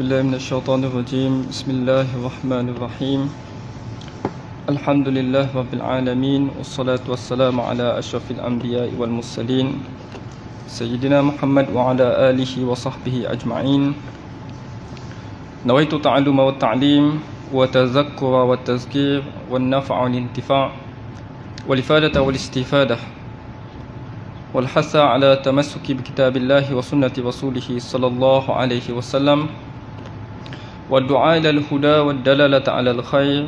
بالله من الشيطان الرجيم. بسم الله الرحمن الرحيم. الحمد لله رب العالمين، والصلاة والسلام على أشرف الأنبياء والمرسلين سيدنا محمد وعلى آله وصحبه أجمعين. نويت التعلم والتعليم والتذكر والتذكير والنفع والانتفاع والإفادة والاستفادة والحث على تمسك بكتاب الله وسنة رسوله صلى الله عليه وسلم والدعاء إلى الهدى والدلالة على الخير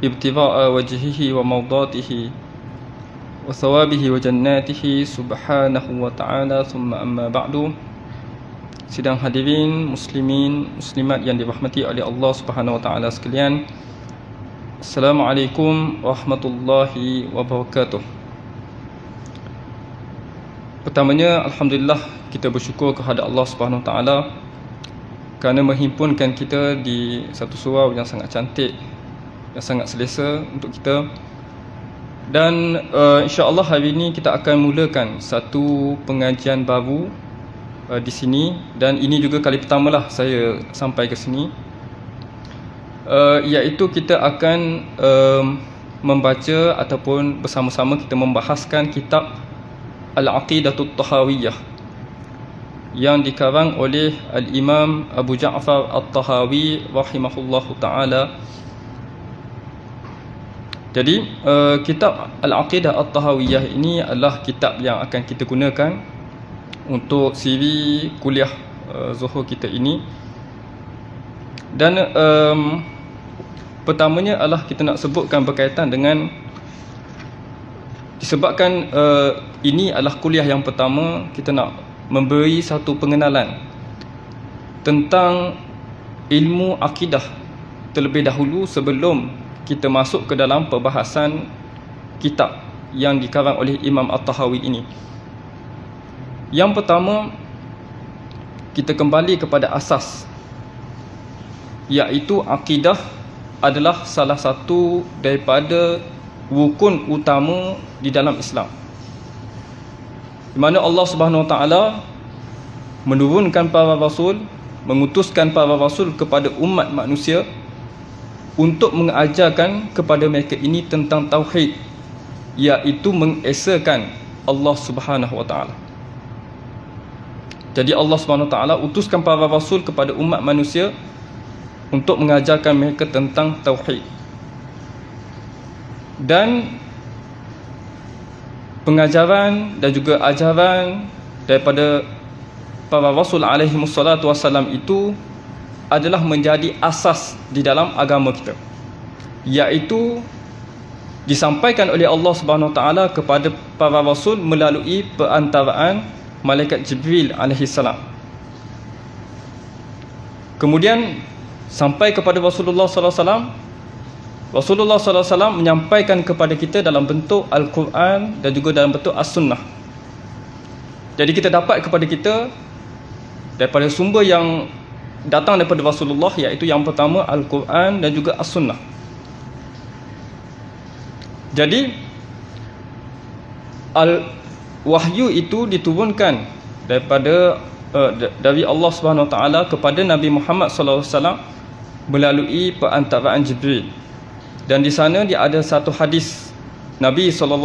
ابتغاء وجهه ومرضاته وثوابه وجناته سبحانه وتعالى. ثم أما بعد. Sidang hadirin muslimin muslimat yang dirahmati oleh Allah Subhanahu wa taala sekalian. Assalamualaikum warahmatullahi wabarakatuh. Pertamanya, alhamdulillah, kita bersyukur kepada Allah Subhanahu wa taala kerana menghimpunkan kita di satu surau yang sangat cantik, yang sangat selesa untuk kita. Dan insya-Allah hari ini kita akan mulakan satu pengajian baru di sini, dan ini juga kali pertamalah saya sampai ke sini, iaitu kita akan membaca ataupun bersama-sama kita membahaskan kitab Al-Aqidatut Tahawiyah yang dikarang oleh Al-Imam Abu Ja'far At-Tahawi rahimahullahu ta'ala. Jadi kitab Al-Aqidah At-Tahawiyah ini adalah kitab yang akan kita gunakan untuk siri kuliah Zuhur kita ini. Dan pertamanya adalah kita nak sebutkan berkaitan dengan, disebabkan ini adalah kuliah yang pertama, kita nak memberi satu pengenalan tentang ilmu akidah terlebih dahulu sebelum kita masuk ke dalam perbahasan kitab yang dikarang oleh Imam At-Tahawi ini. Yang pertama, kita kembali kepada asas, iaitu akidah adalah salah satu daripada rukun utama di dalam Islam, di mana Allah Subhanahu Wa Taala menurunkan para rasul, mengutuskan para rasul kepada umat manusia untuk mengajarkan kepada mereka ini tentang tauhid, iaitu mengesakan Allah Subhanahu Wa Taala. Jadi Allah Subhanahu Wa Taala utuskan para rasul kepada umat manusia untuk mengajarkan mereka tentang tauhid. Dan pengajaran dan juga ajaran daripada para rasul alaihi wassalatu wassalam itu adalah menjadi asas di dalam agama kita, iaitu disampaikan oleh Allah Subhanahu Wa Taala kepada para rasul melalui perantaraan malaikat Jibril alaihi salam. Kemudian sampai kepada Rasulullah sallallahu alaihi wasallam. Rasulullah SAW menyampaikan kepada kita dalam bentuk Al-Quran dan juga dalam bentuk As-Sunnah. Jadi kita dapat kepada kita daripada sumber yang datang daripada Rasulullah, iaitu yang pertama Al-Quran dan juga As-Sunnah. Jadi wahyu itu diturunkan daripada dari Allah Subhanahu Wa Taala kepada Nabi Muhammad SAW melalui perantaraan Jibril. Dan di sana dia ada satu hadis Nabi SAW,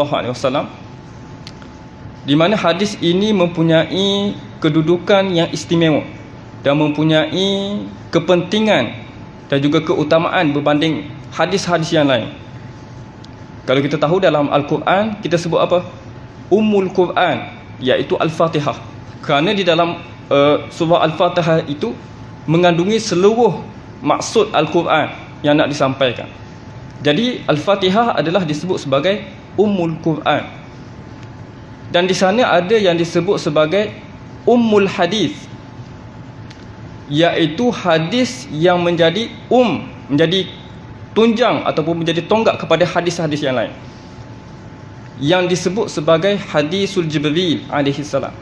di mana hadis ini mempunyai kedudukan yang istimewa dan mempunyai kepentingan dan juga keutamaan berbanding hadis-hadis yang lain. Kalau kita tahu dalam Al-Quran, kita sebut apa? Ummul Quran, iaitu Al-Fatihah. Kerana di dalam surah Al-Fatihah itu mengandungi seluruh maksud Al-Quran yang nak disampaikan. Jadi Al-Fatihah adalah disebut sebagai Ummul Quran. Dan di sana ada yang disebut sebagai Ummul Hadis, iaitu hadis yang menjadi menjadi tunjang ataupun menjadi tonggak kepada hadis-hadis yang lain, yang disebut sebagai Hadisul Jibril alaihi salam.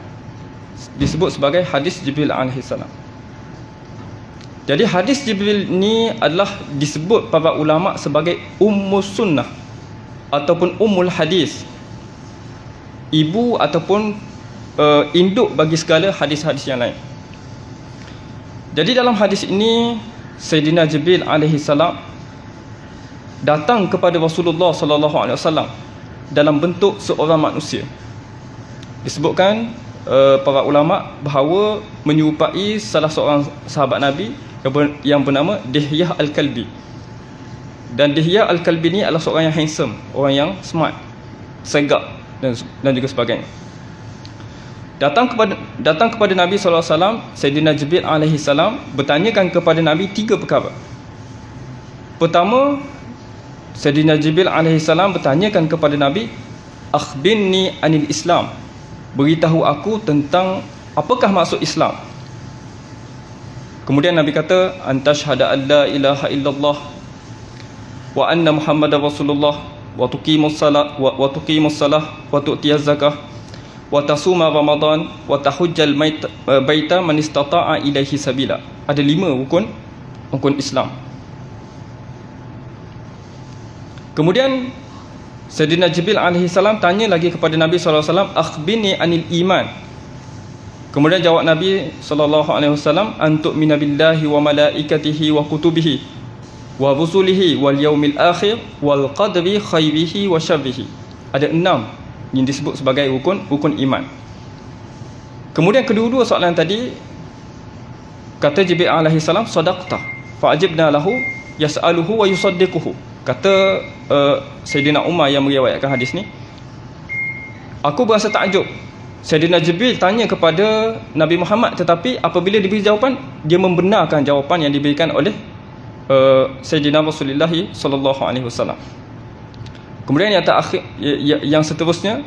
Disebut sebagai hadis Jibril alaihi salam. Jadi hadis Jibril ni adalah disebut para ulama sebagai Ummus Sunnah ataupun Ummul Hadis, ibu ataupun induk bagi segala hadis-hadis yang lain. Jadi dalam hadis ini Sayyidina Jibril alaihi salam datang kepada Rasulullah sallallahu alaihi wasallam dalam bentuk seorang manusia. Disebutkan para ulama bahawa menyerupai salah seorang sahabat Nabi yang bernama Dihyah Al-Kalbi. Dan Dihyah Al-Kalbi ni adalah seorang yang handsome, orang yang smart, segak dan juga sebagainya. Datang kepada Nabi sallallahu alaihi wasallam, Sayyidina Jibril alaihi salam bertanyakan kepada Nabi 3 perkara. Pertama, Sayyidina Jibril alaihi salam bertanyakan kepada Nabi, akhbirni anil Islam. Beritahu aku tentang apakah maksud Islam. Kemudian Nabi kata, antashhada an la ilaha illallah wa anna Muhammadar Rasulullah wa tuqimus salat wa tu'tiyaz zakah wa tasuma Ramadan wa tahujjal baita man istata'a ilaihi sabila. Ada 5 rukun Islam. Kemudian Sayyidina Jibril alaihi salam tanya lagi kepada Nabi sallallahu alaihi wasallam, akhbirni anil iman. Kemudian jawab Nabi sallallahu alaihi wasallam, antu'mina billahi wa malaikatihi wa kutubihi wa rusulihi wal yaumil akhir wal qadri khairihi wa syarrihi. Ada 6 yang disebut sebagai rukun iman. Kemudian kedua-dua soalan tadi, kata Jibril alaihi salam, sadaqta fa ajibna lahu yas'aluhu wa yusaddiquhu. Kata Sayyidina Umar yang meriwayatkan hadis ni, aku berasa takjub. Sayyidina Jibril tanya kepada Nabi Muhammad, tetapi apabila diberi jawapan, dia membenarkan jawapan yang diberikan oleh Sayyidina Rasulullah sallallahu alaihi wasallam. Kemudian yang seterusnya,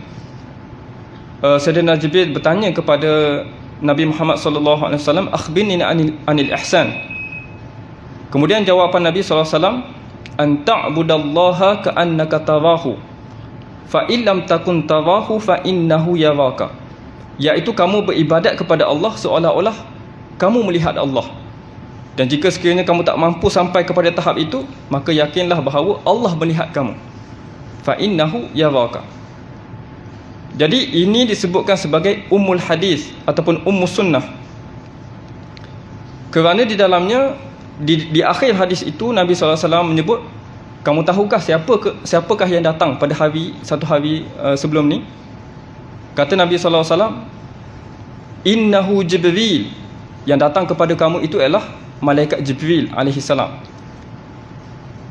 Sayyidina Jibril bertanya kepada Nabi Muhammad sallallahu alaihi wasallam, akhbirni anil ihsan. Kemudian jawapan Nabi sallallahu alaihi wasallam, an ta'budallaha ka'annaka tarahu fa illam takun tarahu fa innahu yaraka. Iaitu kamu beribadat kepada Allah seolah-olah kamu melihat Allah. Dan jika sekiranya kamu tak mampu sampai kepada tahap itu, maka yakinlah bahawa Allah melihat kamu. Fa innahu yaraka. Jadi ini disebutkan sebagai ummul hadis ataupun ummus sunnah. Kerana di dalamnya di akhir hadis itu Nabi SAW menyebut, kamu tahukah siapakah yang datang pada satu hari sebelum ni? Kata Nabi SAW, innahu Jibril. Yang datang kepada kamu itu ialah malaikat Jibril alaihi salam.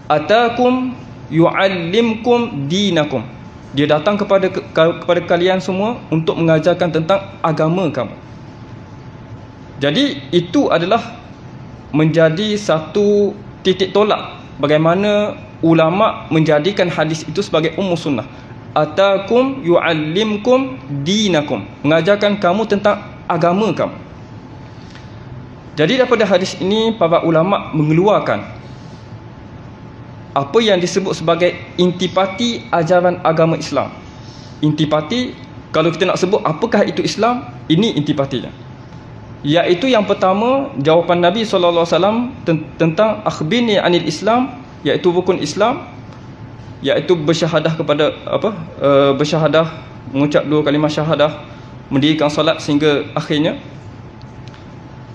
Atakum yu'allimkum dinakum. Dia datang kepada kalian semua untuk mengajarkan tentang agama kamu. Jadi itu adalah menjadi satu titik tolak bagaimana ulama menjadikan hadis itu sebagai ummus sunnah. Atakum yu'allimkum dinakum, mengajarkan kamu tentang agama kamu. Jadi daripada hadis ini para ulama mengeluarkan apa yang disebut sebagai intipati ajaran agama Islam. Intipati, kalau kita nak sebut apakah itu Islam, ini intipatinya. Iaitu yang pertama, jawapan Nabi SAW tentang akhbirni anil Islam, iaitu rukun Islam, iaitu bersyahadah kepada bersyahadah, mengucap 2 kalimah syahadah, mendirikan solat sehingga akhirnya.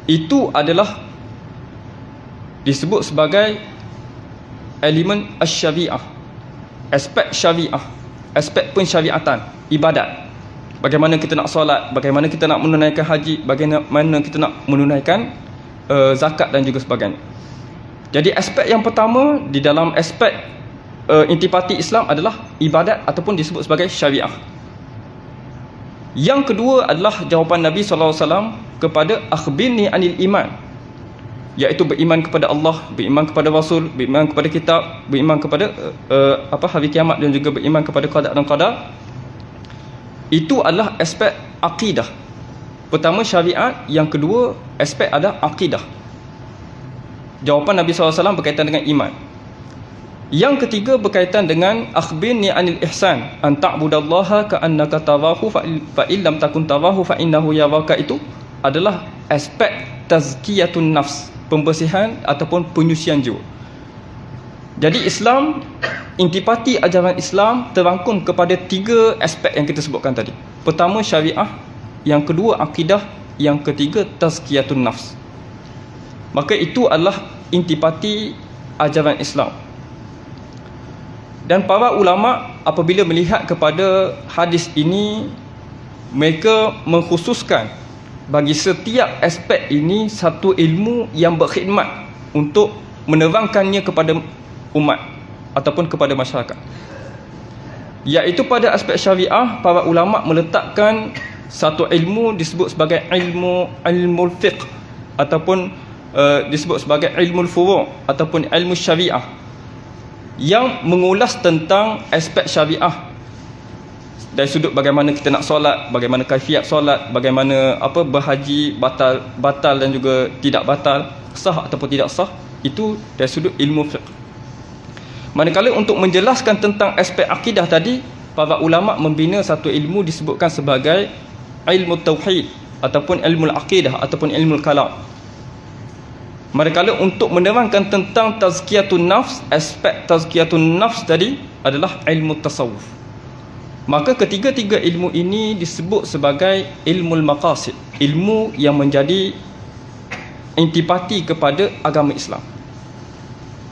Itu adalah disebut sebagai elemen asy-syariah, aspek syariah, aspek pensyariatan, ibadat. Bagaimana kita nak solat, bagaimana kita nak menunaikan haji, bagaimana kita nak menunaikan zakat dan juga sebagainya. Jadi aspek yang pertama di dalam aspek intipati Islam adalah ibadat ataupun disebut sebagai syariah. Yang kedua adalah jawapan Nabi SAW kepada akhbirni anil iman, iaitu beriman kepada Allah, beriman kepada Rasul, beriman kepada kitab, beriman kepada hari kiamat dan juga beriman kepada qada dan qadar. Itu adalah aspek akidah. Pertama syariat, yang kedua aspek adalah akidah. Jawapan Nabi SAW berkaitan dengan iman. Yang ketiga berkaitan dengan akhbirni anil ihsan, an ta'budallaha ka'annaka tarahu fa illam takun tarahu fa innahu yaraka. Itu adalah aspek tazkiyatun nafs, pembersihan ataupun penyucian jiwa. Jadi Islam, intipati ajaran Islam terangkum kepada 3 aspek yang kita sebutkan tadi. Pertama syariah, yang kedua akidah, yang ketiga tazkiyatun nafs. maka itu adalah intipati ajaran Islam. Dan para ulama apabila melihat kepada hadis ini, mereka mengkhususkan bagi setiap aspek ini satu ilmu yang berkhidmat untuk menerangkannya kepada umat ataupun kepada masyarakat. Iaitu pada aspek syariah, para ulama meletakkan satu ilmu disebut sebagai ilmu fiqh ataupun disebut sebagai ilmu furu' ataupun ilmu syariah yang mengulas tentang aspek syariah dari sudut bagaimana kita nak solat, bagaimana kaifiat solat, bagaimana berhaji batal dan juga tidak batal, sah ataupun tidak sah, itu dari sudut ilmu fiqh. Manakala untuk menjelaskan tentang aspek akidah tadi, para ulama membina satu ilmu disebutkan sebagai ilmu tauhid ataupun ilmu akidah ataupun ilmu kalam. Manakala untuk menerangkan tentang tazkiyatun nafs, aspek tazkiyatun nafs tadi adalah ilmu tasawuf. Maka ketiga-tiga ilmu ini disebut sebagai ilmu maqasid, ilmu yang menjadi intipati kepada agama Islam.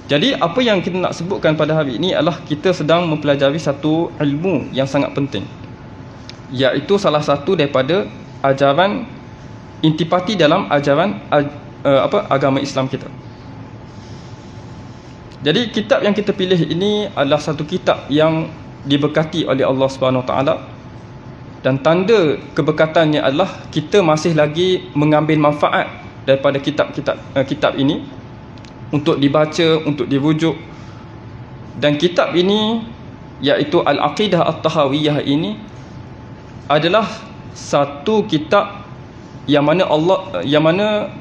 Jadi apa yang kita nak sebutkan pada hari ini adalah kita sedang mempelajari satu ilmu yang sangat penting, iaitu salah satu daripada ajaran intipati dalam ajaran agama Islam kita. Jadi kitab yang kita pilih ini adalah satu kitab yang diberkati oleh Allah Subhanahu Wa Taala, dan tanda keberkatannya adalah kita masih lagi mengambil manfaat daripada kitab ini untuk dibaca, untuk dirujuk. Dan kitab ini iaitu Al-Aqidah At-Tahawiyah ini adalah satu kitab yang mana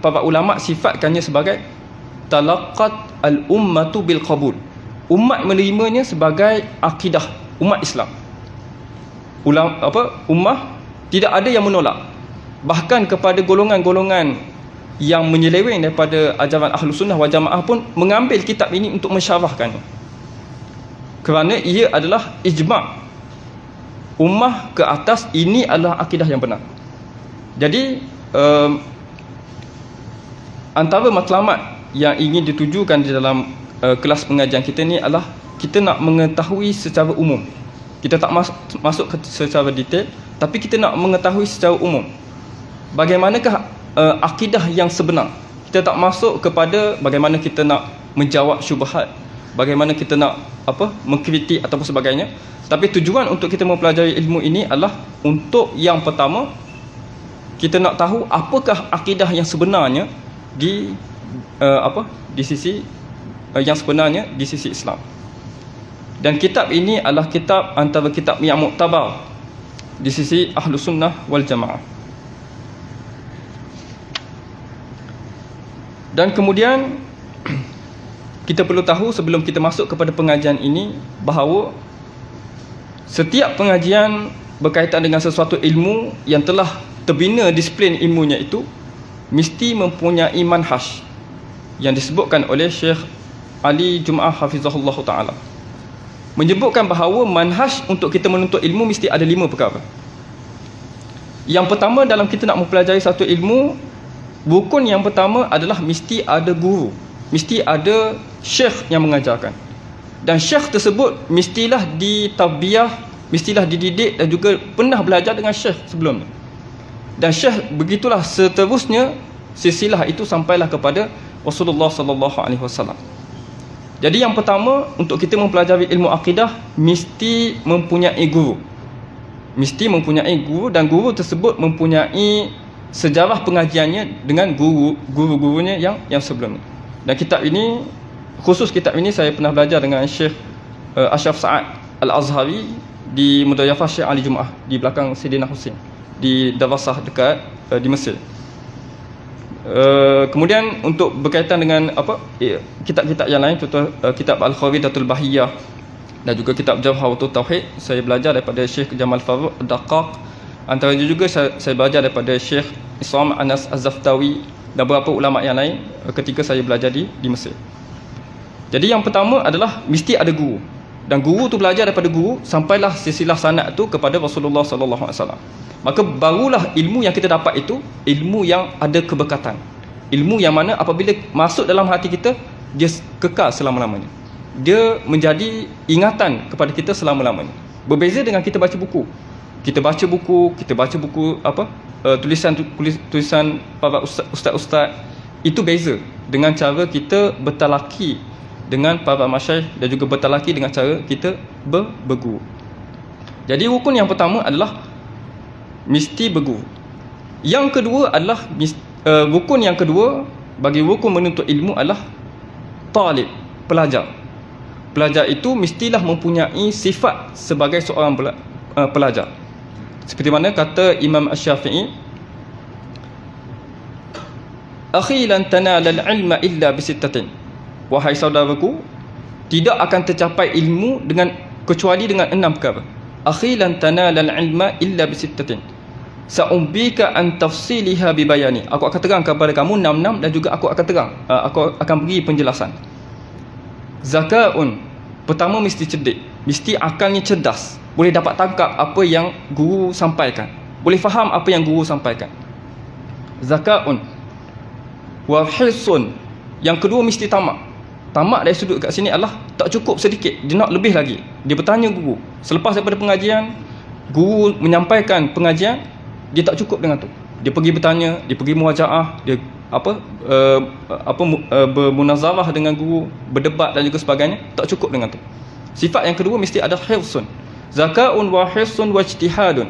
para ulama sifatkannya sebagai talaqqat al-ummatu bil qabul. Umat menerimanya sebagai akidah umat Islam. Ummah tidak ada yang menolak. Bahkan kepada golongan-golongan yang menyeleweng daripada ajaran Ahlus Sunnah wal Jamaah pun mengambil kitab ini untuk mensyarahkannya, kerana ia adalah ijma' ummah ke atas ini adalah akidah yang benar. Jadi antara matlamat yang ingin ditujukan di dalam kelas pengajian kita ni adalah kita nak mengetahui secara umum. Kita tak masuk secara detail, tapi kita nak mengetahui secara umum bagaimanakah akidah yang sebenar. Kita tak masuk kepada bagaimana kita nak menjawab syubhat, bagaimana kita nak mengkritik ataupun sebagainya. Tapi tujuan untuk kita mempelajari ilmu ini adalah untuk yang pertama, kita nak tahu apakah akidah yang sebenarnya di sisi yang sebenarnya di sisi Islam. Dan kitab ini adalah kitab antara kitab yang muktabar di sisi Ahlus Sunnah wal Jamaah. Dan kemudian kita perlu tahu sebelum kita masuk kepada pengajian ini bahawa setiap pengajian berkaitan dengan sesuatu ilmu yang telah terbina disiplin ilmunya itu mesti mempunyai manhaj yang disebutkan oleh Syekh Ali Jum'ah Hafizahullah Ta'ala, menyebutkan bahawa manhaj untuk kita menuntut ilmu mesti ada 5 perkara. Yang pertama, dalam kita nak mempelajari satu ilmu, rukun yang pertama adalah mesti ada guru, mesti ada syekh yang mengajarkan. Dan syekh tersebut mestilah ditarbiyah, mestilah dididik dan juga pernah belajar dengan syekh sebelum ni. Dan syekh begitulah seterusnya silsilah itu sampailah kepada Rasulullah sallallahu alaihi wasallam. Jadi yang pertama, untuk kita mempelajari ilmu akidah mesti mempunyai guru. Mesti mempunyai guru, dan guru tersebut mempunyai sejarah pengajiannya dengan guru-gurunya yang sebelum ni. Dan kitab ini, khusus kitab ini saya pernah belajar dengan Syekh Ashraf Sa'ad Al-Azhari di Mudayafah Syekh Ali Jum'ah di belakang Sayyidina Husin di Darasah dekat di Mesir. Kemudian untuk berkaitan dengan kitab-kitab yang lain, contoh kitab Al-Kharidatul Bahiyah dan juga kitab Jawharatul Tauhid, saya belajar daripada Syekh Jamal Faruq Ad-Daqqaq. Antaranya juga saya belajar daripada Syekh Isam Anas Az-Zaftawi dan beberapa ulama yang lain ketika saya belajar di Mesir. Jadi yang pertama adalah mesti ada guru, dan guru tu belajar daripada guru sampailah silsilah sanad tu kepada Rasulullah sallallahu alaihi wasallam. Maka barulah ilmu yang kita dapat itu ilmu yang ada keberkatan, Ilmu yang mana apabila masuk dalam hati kita, dia kekal selama-lamanya. Dia menjadi ingatan kepada kita selama-lamanya. Berbeza dengan kita baca buku. Kita baca buku tulisan para ustaz-ustaz. Itu beza dengan cara kita bertalaki dengan para masyayikh dan juga bertalaki dengan cara kita berguru. Jadi rukun yang pertama adalah mesti berguru. Yang kedua adalah rukun yang kedua bagi rukun menuntut ilmu adalah talib, pelajar. Pelajar itu mestilah mempunyai sifat sebagai seorang pelajar. Seperti mana kata Imam Asy-Syafi'i, "Akhi lan tanala al-ilma illa bisittatin." Wahai saudaraku, tidak akan tercapai ilmu kecuali dengan 6 perkara. "Akhi lan tanala al-ilma illa bisittatin. Sa'umbika an tafsiliha bibayani." Aku akan terang kepada kamu 6 dan juga aku akan beri penjelasan. Zakaun, pertama mesti cerdik, mesti akalnya cerdas, boleh dapat tangkap apa yang guru sampaikan, boleh faham apa yang guru sampaikan. Zakaun. Wa hirsun, yang kedua mesti tamak. Tamak dari sudut kat sini adalah tak cukup sedikit, dia nak lebih lagi. Dia bertanya guru, selepas daripada pengajian, guru menyampaikan pengajian, dia tak cukup dengan tu. Dia pergi bertanya, dia pergi muajaah, dia bermunazarah dengan guru, berdebat dan juga sebagainya, tak cukup dengan tu. Sifat yang kedua mesti ada hirsun. Zakaun wa hirsun wa ijtihadun.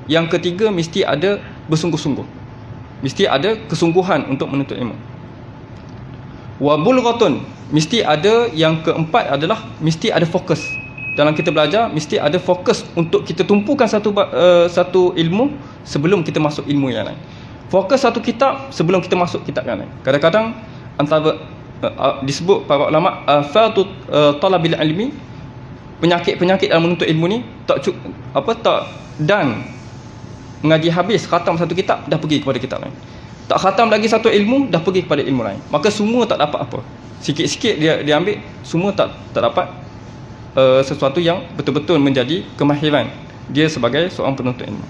Yang ketiga mesti ada bersungguh-sungguh. Mesti ada kesungguhan untuk menuntut ilmu. Wa bulghatun, mesti ada. Yang keempat adalah mesti ada fokus. Dalam kita belajar mesti ada fokus untuk kita tumpukan satu ilmu sebelum kita masuk ilmu yang lain. Fokus satu kitab sebelum kita masuk kitab yang lain. Kadang-kadang antara disebut para ulama afatu talabil ilmi, penyakit-penyakit dalam menuntut ilmu ni dan mengaji habis khatam satu kitab dah pergi kepada kitab lain. Tak khatam lagi satu ilmu dah pergi kepada ilmu lain. Maka semua tak dapat apa. Sikit-sikit dia ambil, semua tak dapat sesuatu yang betul-betul menjadi kemahiran dia sebagai seorang penuntut ilmu.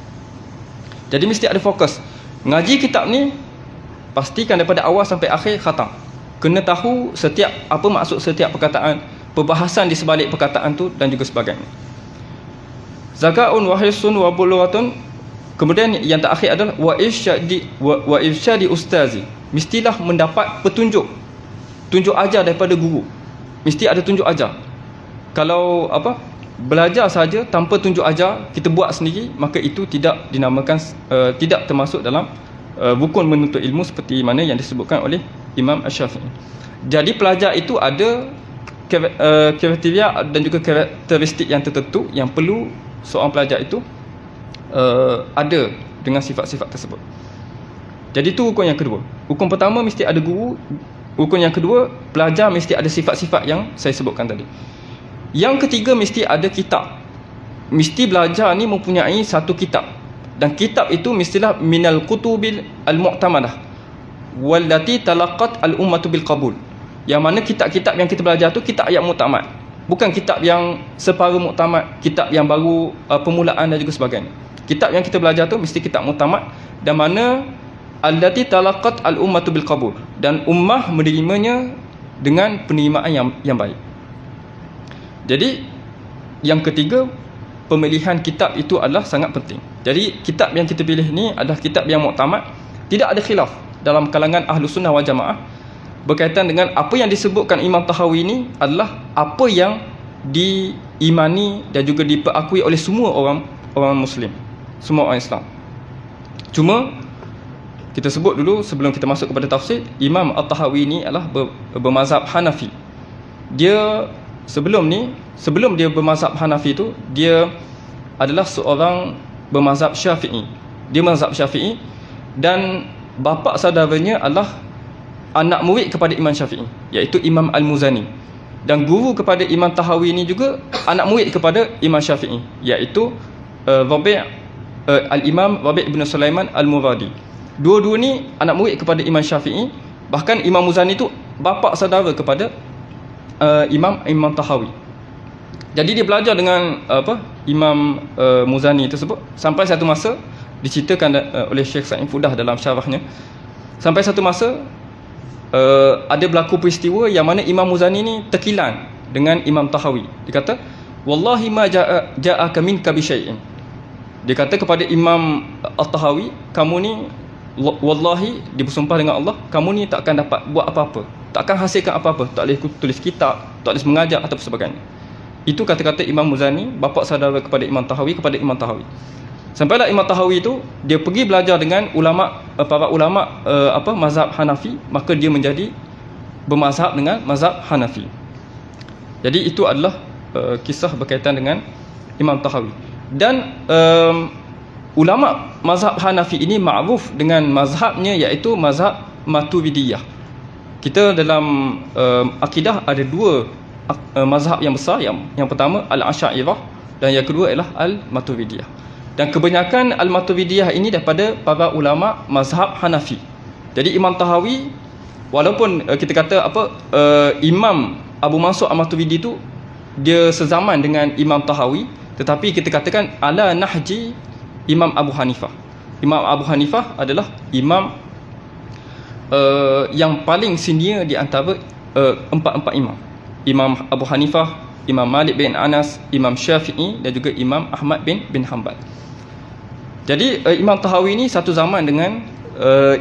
Jadi mesti ada fokus. Mengaji kitab ni pastikan daripada awal sampai akhir khatam. Kena tahu apa maksud setiap perkataan, perbahasan di sebalik perkataan tu dan juga sebagainya. Zakaun wa hirsun wa bulghatun. Kemudian yang terakhir adalah wa irsyadi ustazi. Mestilah mendapat petunjuk, tunjuk ajar daripada guru. Mesti ada tunjuk ajar. Kalau belajar saja tanpa tunjuk ajar, kita buat sendiri, maka itu tidak dinamakan tidak termasuk dalam rukun menuntut ilmu seperti mana yang disebutkan oleh Imam Asy-Syafi'i. Jadi pelajar itu ada kriteria dan juga karakteristik yang tertentu yang perlu seorang pelajar itu ada dengan sifat-sifat tersebut. Jadi itu rukun yang kedua. Rukun pertama mesti ada guru. Rukun yang kedua, pelajar mesti ada sifat-sifat yang saya sebutkan tadi. Yang ketiga mesti ada kitab. Mesti belajar ni mempunyai satu kitab. Dan kitab itu mestilah minal kutubil al-mu'tamadah wallati talaqat al-ummatu bil qabul. Yang mana kitab-kitab yang kita belajar tu kitab yang mu'tamad. Bukan kitab yang separuh mu'tamad, kitab yang baru permulaan dan juga sebagainya. Kitab yang kita belajar tu mesti kitab mu'tamad dan mana allati talaqat al-ummatu bil qabul, dan ummah menerimanya dengan penerimaan yang baik. Jadi yang ketiga, pemilihan kitab itu adalah sangat penting. Jadi kitab yang kita pilih ni adalah kitab yang muktamad, tidak ada khilaf dalam kalangan Ahlus Sunnah wal Jamaah berkaitan dengan apa yang disebutkan Imam Tahawi ini adalah apa yang diimani dan juga diperakui oleh semua orang Muslim, semua orang Islam. Cuma kita sebut dulu sebelum kita masuk kepada tafsir, Imam At-Tahawi ini adalah bermazhab Hanafi. Dia sebelum dia bermazhab Hanafi tu, dia adalah seorang bermazhab Syafi'i. Dia mazhab Syafi'i dan bapa saudaranya adalah anak murid kepada Imam Syafi'i, iaitu Imam Al-Muzani. Dan guru kepada Imam Tahawi ini juga anak murid kepada Imam Syafi'i, iaitu Al-Imam Rabi' bin Sulaiman Al-Muradi. Dua-dua ni anak murid kepada Imam Syafi'i. Bahkan Imam Muzani tu bapa saudara kepada Imam Tahawi. Jadi dia belajar dengan Imam Muzani tersebut sampai satu masa diceritakan oleh Syekh Sa'id Fudah dalam syarahnya. Sampai satu masa ada berlaku peristiwa yang mana Imam Muzani ni terkilan dengan Imam Tahawi. Dia kata, wallahi ma ja'aka minka bi syai'in. Dia kata kepada Imam At-Tahawi, kamu ni wallahi, dia bersumpah dengan Allah, kamu ni tak akan dapat buat apa-apa, tak akan hasilkan apa-apa, tak boleh tulis kitab, tak boleh mengajar atau sebagainya. Itu kata-kata Imam Muzani, bapa saudara kepada Imam Tahawi, kepada Imam Tahawi. Sampailah Imam Tahawi itu dia pergi belajar dengan para ulama mazhab Hanafi, maka dia menjadi bermazhab dengan mazhab Hanafi. Jadi itu adalah kisah berkaitan dengan Imam Tahawi. Dan ulama mazhab Hanafi ini ma'ruf dengan mazhabnya, iaitu mazhab Maturidiyah. Kita dalam akidah ada dua mazhab yang besar. Yang pertama Al-Asy'ariyah dan yang kedua ialah Al-Maturidiyah. Dan kebanyakan Al-Maturidiyah ini daripada para ulama mazhab Hanafi. Jadi Imam Tahawi, walaupun kita kata Imam Abu Mansur Al-Maturidi itu dia sezaman dengan Imam Tahawi, tetapi kita katakan ala nahji Imam Abu Hanifah. Imam Abu Hanifah adalah imam yang paling senior di antara empat imam. Imam Abu Hanifah, Imam Malik bin Anas, Imam Syafi'i dan juga Imam Ahmad bin Hanbal. Jadi Imam Tahawi ini satu zaman dengan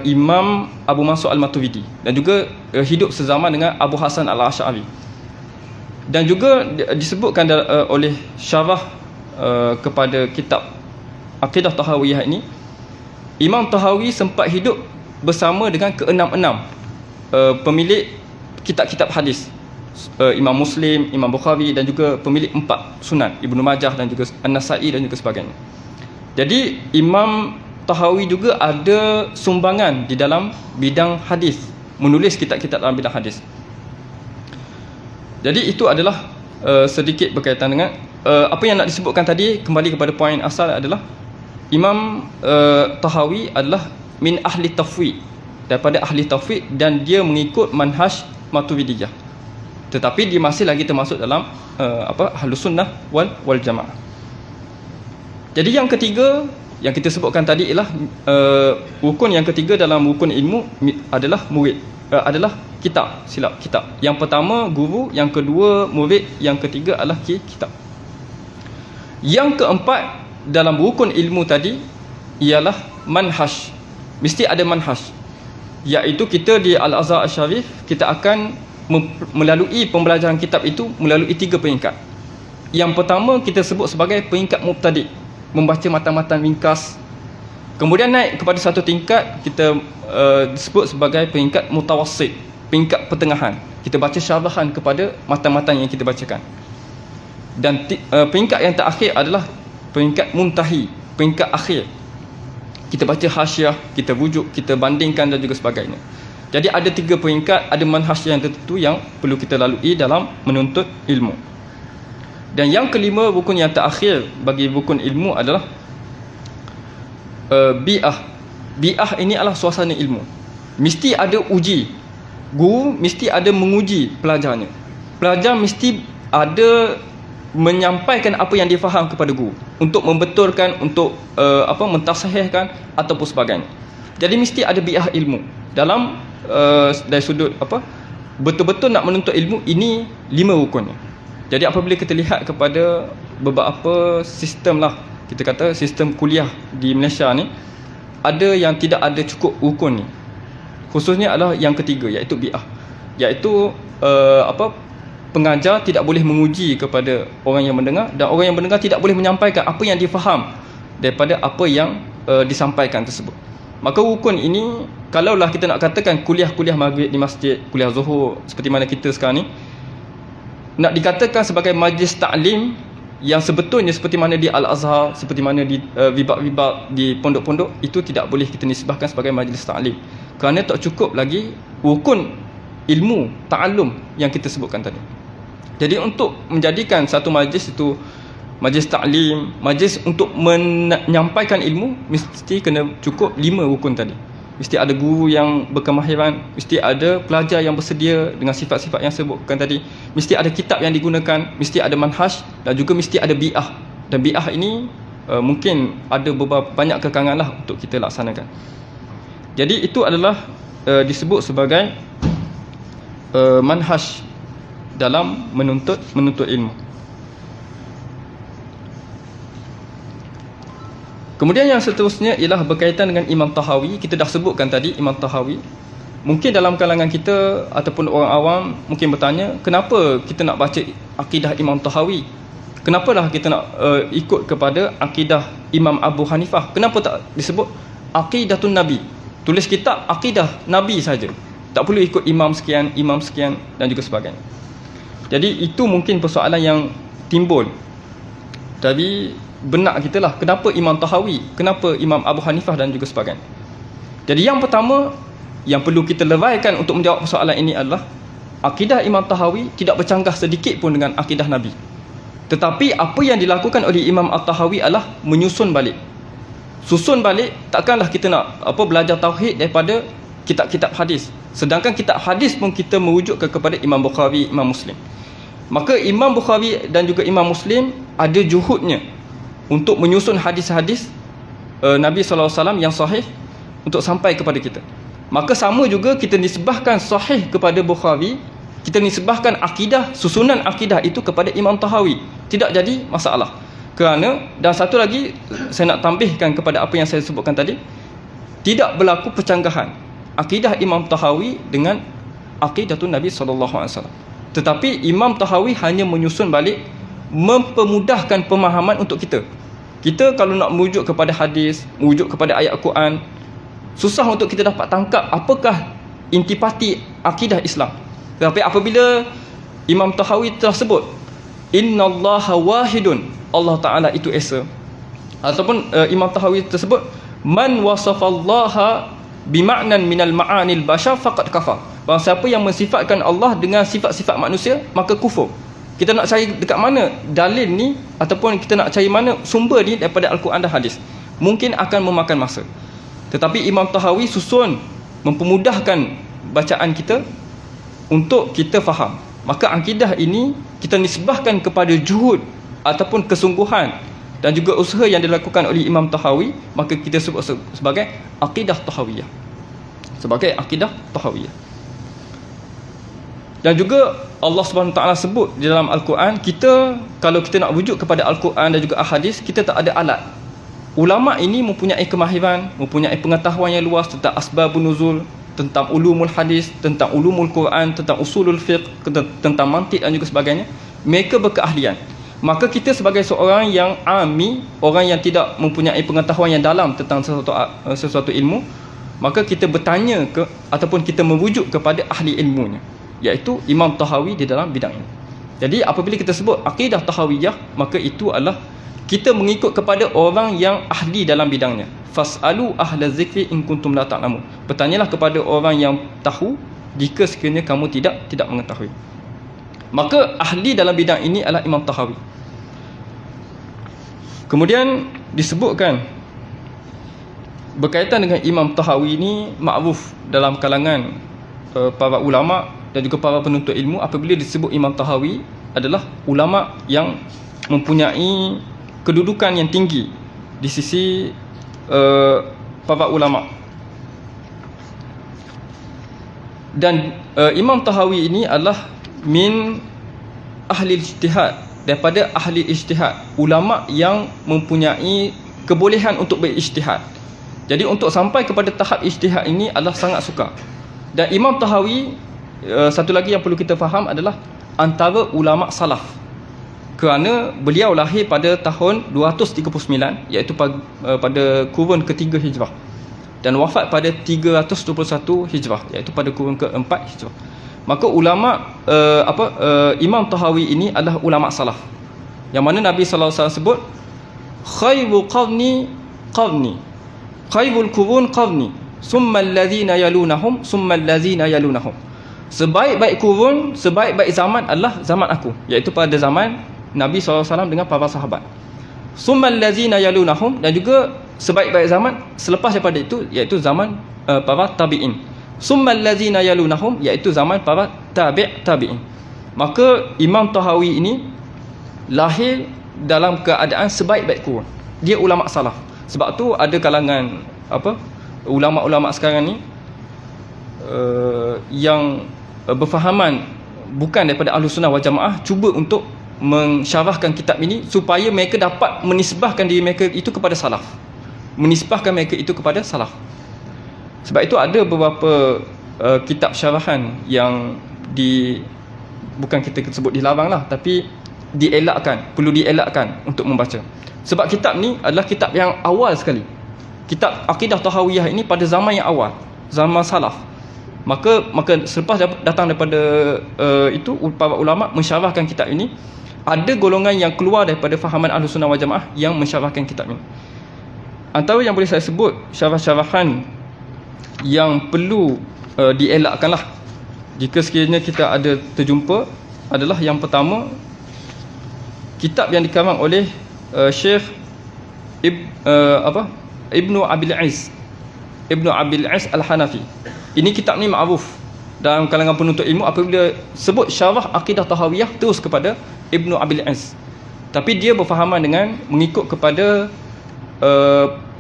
Imam Abu Mansur Al-Maturidi dan juga hidup sezaman dengan Abu Hasan Al-Asy'ari. Dan juga disebutkan oleh syarah kepada kitab Aqidah Tahawiyah ini, Imam Tahawi sempat hidup bersama dengan keenam-enam pemilik kitab-kitab hadis, Imam Muslim, Imam Bukhari dan juga pemilik 4 sunan, Ibnu Majah dan juga An-Nasa'i dan juga sebagainya. Jadi Imam Tahawi juga ada sumbangan di dalam bidang hadis, menulis kitab-kitab dalam bidang hadis. Jadi itu adalah sedikit berkaitan dengan apa yang nak disebutkan tadi. Kembali kepada poin asal adalah Imam Tahawi adalah min ahli tafwid, daripada ahli tafwid, dan dia mengikut manhaj Maturidiyah, tetapi dia masih lagi termasuk dalam Ahlus Sunnah wal Jamaah. Jadi yang ketiga yang kita sebutkan tadi ialah rukun yang ketiga dalam rukun ilmu adalah murid, adalah kitab. Yang pertama guru, yang kedua murid, yang ketiga adalah kitab. Yang keempat dalam rukun ilmu tadi ialah manhaj. Mesti ada manhaj, iaitu kita di Al-Azhar Al-Syarif kita akan melalui pembelajaran kitab itu melalui 3 peringkat. Yang pertama kita sebut sebagai peringkat mubtadi', membaca matan-matan ringkas. Kemudian naik kepada satu tingkat kita disebut sebagai peringkat mutawassit, peringkat pertengahan. Kita baca syarahan kepada matan-matan yang kita bacakan. Dan peringkat yang terakhir adalah peringkat muntahi, peringkat akhir. Kita baca hasyiah, kita rujuk, kita bandingkan dan juga sebagainya. Jadi ada 3 peringkat, ada manhaj yang tertentu yang perlu kita lalui dalam menuntut ilmu. Dan yang kelima, rukun yang terakhir bagi rukun ilmu adalah bi'ah. Bi'ah ini adalah suasana ilmu. Mesti ada uji. Guru mesti ada menguji pelajarnya. Pelajar mesti ada menyampaikan apa yang dia faham kepada guru untuk membetulkan, untuk mentasahihkan ataupun sebagainya. Jadi mesti ada bi'ah ilmu dalam dari sudut betul-betul nak menuntut ilmu. Ini 5 rukunnya. Jadi apabila kita lihat kepada beberapa sistem lah, kita kata sistem kuliah di Malaysia ni, ada yang tidak ada cukup rukun ni. Khususnya adalah yang ketiga, iaitu bi'ah, iaitu pengajar tidak boleh menguji kepada orang yang mendengar, dan orang yang mendengar tidak boleh menyampaikan apa yang dia faham daripada apa yang disampaikan tersebut. Maka rukun ini, kalaulah kita nak katakan kuliah-kuliah maghrib di masjid, kuliah zuhur seperti mana kita sekarang ni, nak dikatakan sebagai majlis ta'lim yang sebetulnya seperti mana di Al-Azhar, seperti mana di vibak-vibak di pondok-pondok, itu tidak boleh kita nisbahkan sebagai majlis ta'lim, kerana tak cukup lagi rukun ilmu ta'allum yang kita sebutkan tadi. Jadi untuk menjadikan satu majlis itu majlis ta'lim, majlis untuk menyampaikan ilmu, mesti kena cukup 5 rukun tadi. Mesti ada guru yang berkemahiran, mesti ada pelajar yang bersedia dengan sifat-sifat yang sebutkan tadi, mesti ada kitab yang digunakan, mesti ada manhaj, dan juga mesti ada bi'ah. Dan bi'ah ini mungkin ada banyak kekangan lah untuk kita laksanakan. Jadi itu adalah disebut sebagai manhaj dalam menuntut ilmu. Kemudian yang seterusnya ialah berkaitan dengan Imam Tahawi. Kita dah sebutkan tadi Imam Tahawi. Mungkin dalam kalangan kita ataupun orang awam mungkin bertanya, kenapa kita nak baca akidah Imam Tahawi? Kenapalah kita nak ikut kepada akidah Imam Abu Hanifah? Kenapa tak disebut Aqidatun Nabi? Tulis kitab akidah Nabi saja. Tak perlu ikut imam sekian dan juga sebagainya. Jadi itu mungkin persoalan yang timbul dari benak kita lah. Kenapa Imam Tahawi? Kenapa Imam Abu Hanifah dan juga sebagainya? Jadi yang pertama yang perlu kita leraikan untuk menjawab persoalan ini adalah akidah Imam Tahawi tidak bercanggah sedikit pun dengan akidah Nabi. Tetapi apa yang dilakukan oleh Imam At-Tahawi adalah menyusun balik. Susun balik, takkanlah kita nak belajar tauhid daripada kitab-kitab hadis. Sedangkan kitab hadis pun kita merujuk kepada Imam Bukhari, Imam Muslim. Maka Imam Bukhari dan juga Imam Muslim ada juhudnya untuk menyusun hadis-hadis Nabi SAW yang sahih untuk sampai kepada kita. Maka sama juga kita nisbahkan sahih kepada Bukhari, kita nisbahkan akidah, susunan akidah itu kepada Imam Tahawi. Tidak jadi masalah. Kerana, dan satu lagi saya nak tambahkan kepada apa yang saya sebutkan tadi, tidak berlaku percanggahan akidah Imam Tahawi dengan akidatun Nabi SAW. Tetapi Imam Tahawi hanya menyusun balik, mempermudahkan pemahaman untuk kita. Kita kalau nak merujuk kepada hadis, merujuk kepada ayat Al-Quran, susah untuk kita dapat tangkap apakah intipati akidah Islam. Tetapi apabila Imam Tahawi telah sebut innallaha wahidun, Allah Ta'ala itu esa, ataupun Imam Tahawi tersebut man wasafallaha bima'nan minal ma'anil bashar faqad kafar, bahawa siapa yang mensifatkan Allah dengan sifat-sifat manusia maka kufur. Kita nak cari dekat mana dalil ni, ataupun kita nak cari mana sumber ni daripada Al-Quran dan hadis, mungkin akan memakan masa. Tetapi Imam Tahawi susun, mempermudahkan bacaan kita untuk kita faham. Maka akidah ini kita nisbahkan kepada juhud ataupun kesungguhan dan juga usaha yang dilakukan oleh Imam Tahawi, maka kita sebut sebagai akidah Tahawiyah. Sebagai akidah Tahawiyah. Dan juga Allah SWT sebut di dalam Al-Quran, kita kalau kita nak wujud kepada Al-Quran dan juga hadis, kita tak ada alat. Ulama ini mempunyai kemahiran, mempunyai pengetahuan yang luas tentang asbabun nuzul, tentang ulumul hadis, tentang ulumul Quran, tentang usulul fiqh, tentang mantik dan juga sebagainya. Mereka berkeahlian. Maka kita sebagai seorang yang ami, orang yang tidak mempunyai pengetahuan yang dalam tentang sesuatu ilmu, maka kita bertanya ataupun kita merujuk kepada ahli ilmunya, iaitu Imam Tahawi di dalam bidang ini. Jadi apabila kita sebut akidah Tahawiyah, maka itu adalah kita mengikut kepada orang yang ahli dalam bidangnya. Fas'alu ahla zikri in kuntum la ta'lamun. Bertanyalah kepada orang yang tahu jika sekiranya kamu tidak mengetahui. Maka ahli dalam bidang ini adalah Imam Tahawi. Kemudian disebutkan berkaitan dengan Imam Tahawi ini ma'ruf dalam kalangan para ulama dan juga para penuntut ilmu, apabila disebut Imam Tahawi adalah ulama yang mempunyai kedudukan yang tinggi di sisi para ulama. Dan Imam Tahawi ini adalah min ahli ijtihad, daripada ahli ijtihad, ulama yang mempunyai kebolehan untuk berijtihad. Jadi untuk sampai kepada tahap ijtihad ini adalah sangat sukar. Dan Imam Tahawi, satu lagi yang perlu kita faham adalah antara ulama salaf, kerana beliau lahir pada tahun 239, iaitu pada kurun ketiga Hijrah, dan wafat pada 321 Hijrah, iaitu pada kurun keempat Hijrah. Maka ulama Imam Tahawi ini adalah ulama salaf, yang mana Nabi SAW sebut khairu qarni qarni, khairul qurun qarni, summa alladhina yalunahum, summa alladhina yalunahum. Sebaik-baik kurun, sebaik-baik zaman adalah zaman aku, iaitu pada zaman Nabi SAW dengan para sahabat. Summa alladhina yalunahum, dan juga sebaik-baik zaman selepas daripada itu, iaitu zaman para tabi'in. Summa allazina yalunahum, iaitu zaman para tabi'in. Maka Imam Tahawi ini lahir dalam keadaan sebaik-baik kurun. Dia ulama salaf. Sebab tu ada kalangan ulama-ulama sekarang ni yang berfahaman bukan daripada Ahlus Sunnah wal Jamaah cuba untuk mensyarahkan kitab ini supaya mereka dapat menisbahkan diri mereka itu kepada salaf, menisbahkan mereka itu kepada salaf. Sebab itu ada beberapa kitab syarahan yang bukan kita sebut dilarang lah, tapi perlu dielakkan untuk membaca. Sebab kitab ni adalah kitab yang awal sekali. Kitab Aqidah Tahawiyah ini pada zaman yang awal, zaman salaf. Maka selepas datang daripada itu para ulama mensyarahkan kitab ini, ada golongan yang keluar daripada fahaman Ahlus Sunnah wal Jamaah yang mensyarahkan kitab ini. Antara yang boleh saya sebut syarah-syarahan yang perlu dielakkanlah jika sekiranya kita ada terjumpa adalah yang pertama, kitab yang dikarang oleh Syekh Ibnu Abil Is Al-Hanafi. Ini kitab ni ma'ruf dalam kalangan penuntut ilmu apabila sebut syarah Aqidah Tahawiyah terus kepada Ibnu Abil Is. Tapi dia berfahaman dengan mengikut kepada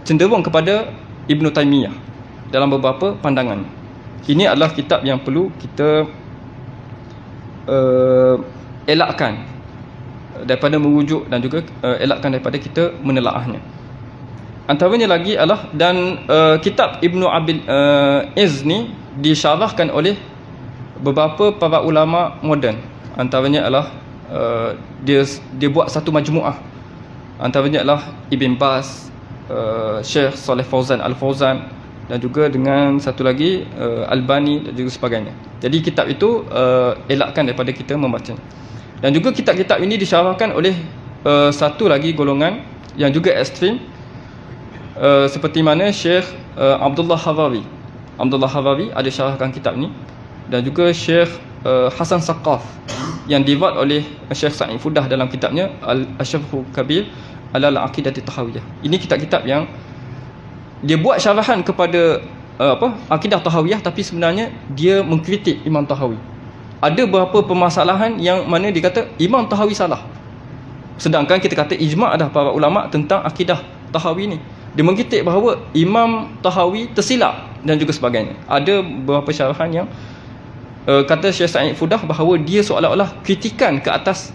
cenderung kepada Ibnu Taimiyah dalam beberapa pandangan. Ini adalah kitab yang perlu kita elakkan daripada merujuk dan juga elakkan daripada kita menelaahnya. Antaranya lagi adalah kitab Ibnu Abil Iz ni disyarahkan oleh beberapa para ulama moden. Antaranya adalah dia buat satu majmuah. Antaranya adalah Ibn Baz, Syekh Saleh Fauzan Al-Fauzan, dan juga dengan satu lagi Albani dan juga sebagainya. Jadi kitab itu elakkan daripada kita membaca. Dan juga kitab-kitab ini disyarahkan oleh satu lagi golongan yang juga ekstrim, seperti mana Syekh Abdullah Harawi ada syarahkan kitab ni, dan juga Syekh Hasan Saqaf yang dibuat oleh Syekh Sa'id Fudah dalam kitabnya Al-Ashraful Kabir Al-Aqidati Tahawiyah. Ini kitab-kitab yang dia buat syarahan kepada Aqidah Tahawiyah, tapi sebenarnya dia mengkritik Imam Tahawi. Ada beberapa permasalahan yang mana dia kata Imam Tahawi salah, sedangkan kita kata ijma' dah para ulama tentang Aqidah Tahawi ni. Dia mengkritik bahawa Imam Tahawi tersilap dan juga sebagainya. Ada beberapa syarahan yang kata Syekh Sa'id Fudah bahawa dia seolah-olah kritikan ke atas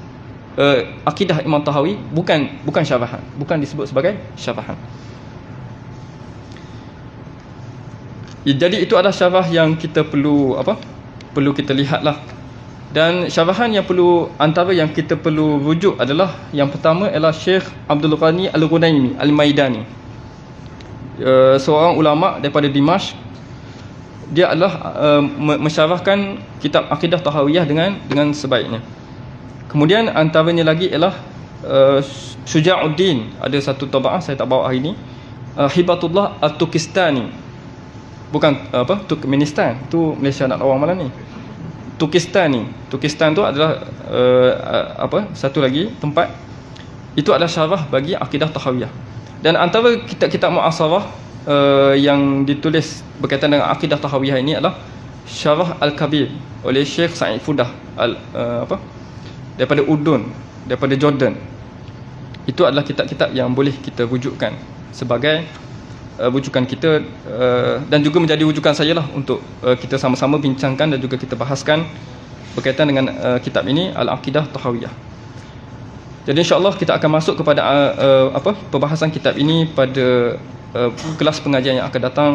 akidah Imam Tahawi, bukan syarahan, bukan disebut sebagai syarahan. Jadi itu adalah syarah yang kita perlu kita lihatlah. Dan syarahan yang antara yang kita perlu rujuk adalah yang pertama ialah Syekh Abdul Ghani Al-Ghunaimi Al-Maidani, seorang ulama daripada Dimashq. Dia adalah mensyarahkan kitab Aqidah Tahawiyah dengan sebaiknya. Kemudian antaranya lagi ialah Syuja'uddin, ada satu tabaah saya tak bawa hari ini, Hibatullah At-Tukistani. Bukan Turkmenistan, tu Malaysia nak lawan malam ni. Turkistan tu adalah satu lagi tempat. Itu adalah syarah bagi Aqidah Tahawiyah. Dan antara kitab-kitab mu'asarah yang ditulis berkaitan dengan Aqidah Tahawiyah ini adalah Syarah Al-Kabir oleh Syekh Sa'id Fudah daripada Urdun, daripada Jordan. Itu adalah kitab-kitab yang boleh kita rujukkan sebagai rujukan kita, dan juga menjadi rujukan saya lah untuk kita sama-sama bincangkan dan juga kita bahaskan berkaitan dengan kitab ini, Al-Aqidah Tahawiyah. Jadi insya-Allah kita akan masuk kepada perbahasan kitab ini pada kelas pengajian yang akan datang.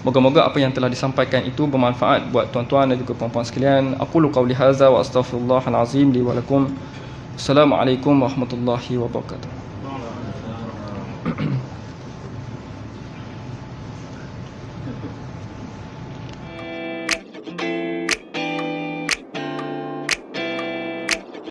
Moga-moga apa yang telah disampaikan itu bermanfaat buat tuan-tuan dan juga puan-puan sekalian. Aqulu qawli hadza wa astaghfirullahal azim li wa lakum. Assalamualaikum warahmatullahi wabarakatuh.